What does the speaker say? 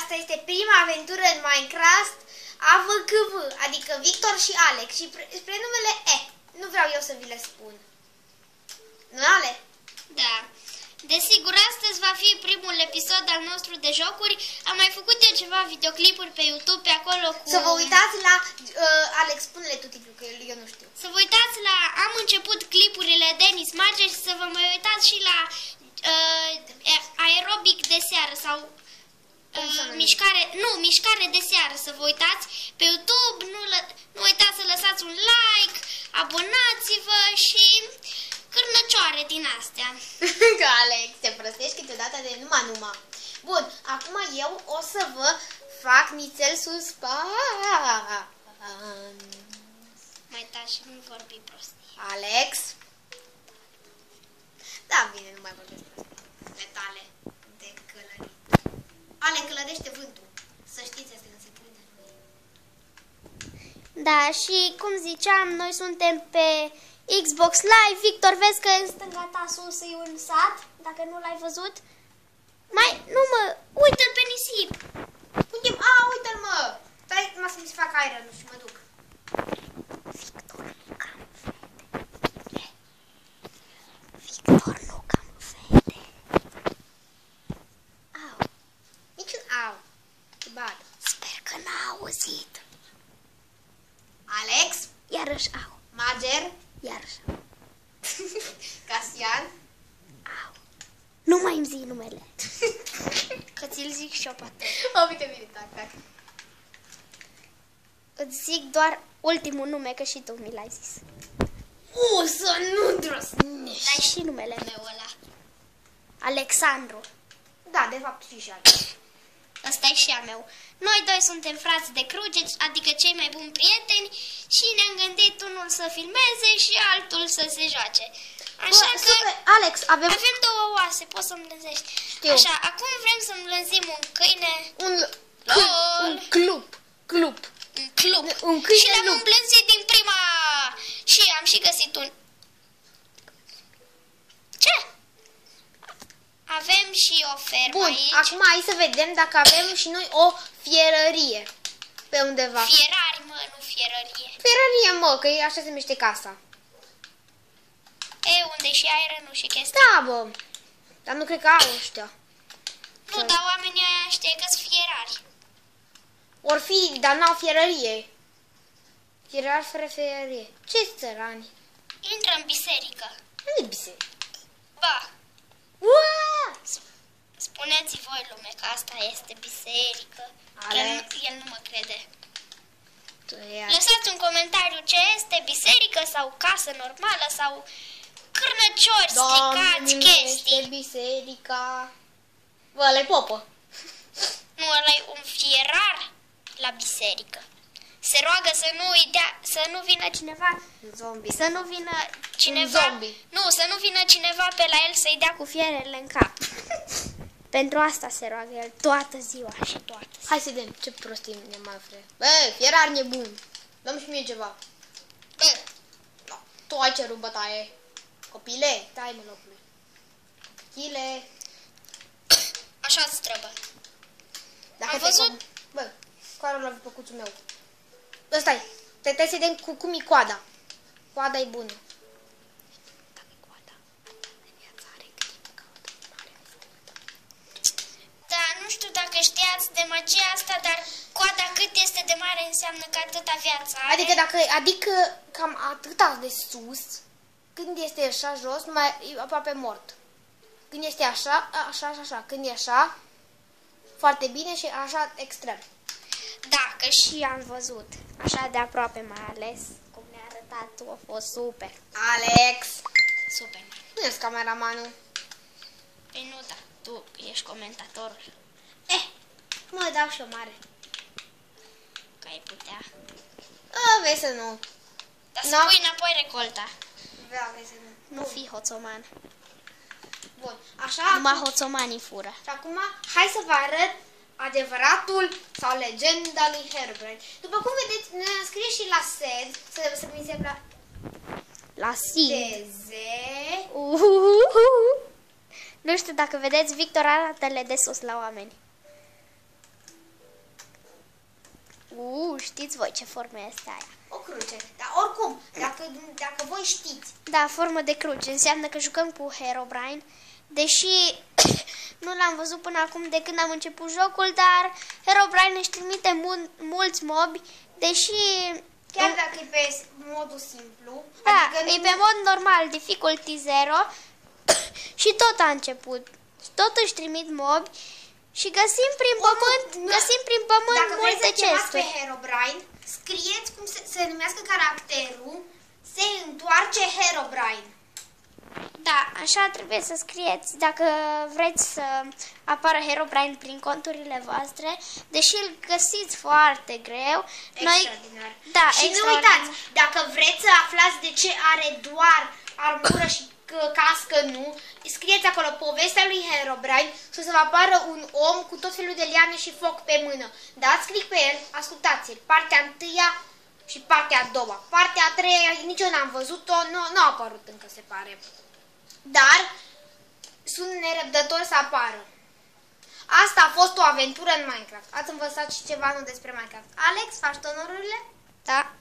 asta este prima aventură în Minecraft AVKV, adică Victor și Alex. Și spre numele nu vreau eu să vi le spun. Nu, Ale? Da. Desigur, astăzi va fi primul episod al nostru de jocuri. Am mai făcut eu ceva videoclipuri pe YouTube, pe acolo cu... Să vă uitați la... Alex, spune-le tu titlul, că eu nu știu. Să vă uitați la... Am început clipurile Denis Mage și să vă mai uitați și la aerobic de seară sau... mișcare de seară, să vă uitați pe YouTube, nu uitați să lăsați un like, abonați-vă și cârnăcioare din astea. Că Alex, te prăstești câteodată de numai. Bun, acum eu o să vă fac nițel suspans. Mai taci și nu vorbi prostii. Alex? Da, bine, nu mai vorbesc prostii. Tale de călărit. Ale, călărește vântul. Să știți asta, nu se crede. Da, și cum ziceam, noi suntem pe Xbox Live. Victor, vezi că în stânga ta sus e un sat, dacă nu l-ai văzut. Uită-l pe nisip. Uite-l, mă. Stai, numai să-mi se fac iron și mă duc. Victor, nu cam vede. Victor, nu cam vede. Au. Niciun au. Ce bad. Sper că n-a auzit. Alex. Iarăși au. Mager. Iarăși au. Casian. Au. Nu mai îmi zi numele. Că ți-l zic și eu poate. Uite bine, tac. Îți zic doar ultimul nume, că și tu mi l-ai zis. Să nu îndrăznești. Dai și numele meu ăla. Alexandru. Da, de fapt și Alex. Ăsta e și a meu. Noi doi suntem frați de cruce, adică cei mai buni prieteni, și ne-am gândit unul să filmeze și altul să se joace. Așa că super. Alex, avem două oase, poți să-mi lăzești. Știu. Așa, acum vrem să înlăzim un câine. un club. Un club. Un câine și l-am lup. îmblânzit din prima. Și am și găsit un... Ce? Avem și o fermă. Bun, aici. acum hai să vedem dacă avem și noi o fierărie pe undeva. Fierari, mă, nu fierărie. Fierărie, mă, că așa se numește casa. Unde și ironul și chestia. Da, bă. Dar nu cred că au ăștia. Nu, dar oamenii aia știe că-s fierari. Or fi, dar n-au fierărie. Fierar fără fierărie. Ce țărani? Intră în biserică. Nu-i biserică. Ba, Ua! spuneți voi, lume, că asta este biserică. El nu mă crede. Lăsați un comentariu ce este, biserică sau casă normală sau cârnăciori, stricați, chestii. Este biserica. Bă, ăla-i popă. Nu, ăla e un fierar la biserică. Se roagă să nu vină cineva. Zombie. Să nu vină cineva. Un zombie. Nu, să nu vină cineva pe la el să-i dea cu fierele în cap. Pentru asta se roagă el toată ziua și toată ziua. Hai să vedem ce prostii ne mai ofre. Bă, fierar nebun. Dăm și mie ceva. Bă, no, tu ai cerut bătaie. Copile, tai-mă locului. Copile. Așa-ți trebuie. Dacă Am văzut? Bă, care l-a păcuțul meu? Ăsta-i. Trebuie să vedem cum e coada. Coada e bună. Da, nu știu dacă știați de magia asta, dar coada cât este de mare înseamnă că atâta viață are. Adică cam atâta de sus, când este așa jos, mai e aproape mort. Când este așa, așa. Când e așa, foarte bine și așa extrem. Da, că și am văzut. Așa de aproape mai ales. Cum ne-a arătat tu, a fost super. Alex! Super. Nu ești cameramanul. Păi nu, da, tu ești comentatorul. Mă dau și o mare. Că ai putea. Vezi să nu. Dar să pui înapoi recolta. Vezi să nu. Nu fi hoțoman. Bun, așa. Numai hoțomanii fură. Și acum, hai să vă arăt adevăratul sau legenda lui Herobrine. După cum vedeți, ne-am scris și la SED, să mi se La SID. Teze. Nu știu dacă vedeți, Victor arată-le de sus la oameni. Știți voi ce formă este aia. O cruce. Dar oricum, dacă voi știți. Da, formă de cruce. Înseamnă că jucăm cu Herobrine. Deși nu l-am văzut până acum de când am început jocul, dar Herobrine își trimite mulți mobi, deși... Chiar dacă e pe modul simplu. Da, adică e pe mod normal, difficulty 0 și tot a început. Tot își trimit mobi și găsim prin pământ multe chesturi. Dacă vreți să pe Herobrine, scrieți cum se numească caracterul, se întoarce Herobrine. Da, așa trebuie să scrieți dacă vreți să apară Herobrine prin conturile voastre, deși îl găsiți foarte greu. Extraordinar. Da, și nu uitați, dacă vreți să aflați de ce are doar armură și cască nu, scrieți acolo povestea lui Herobrine și o să vă apară un om cu tot felul de liane și foc pe mână. Dați click pe el, ascultați-l, partea întâia și partea a doua. Partea a treia nici eu n-am văzut-o, nu a apărut încă, se pare. Dar sunt nerăbdător să apară. Asta a fost o aventură în Minecraft. Ați învățat și ceva nu despre Minecraft. Alex, faci onorurile? Da.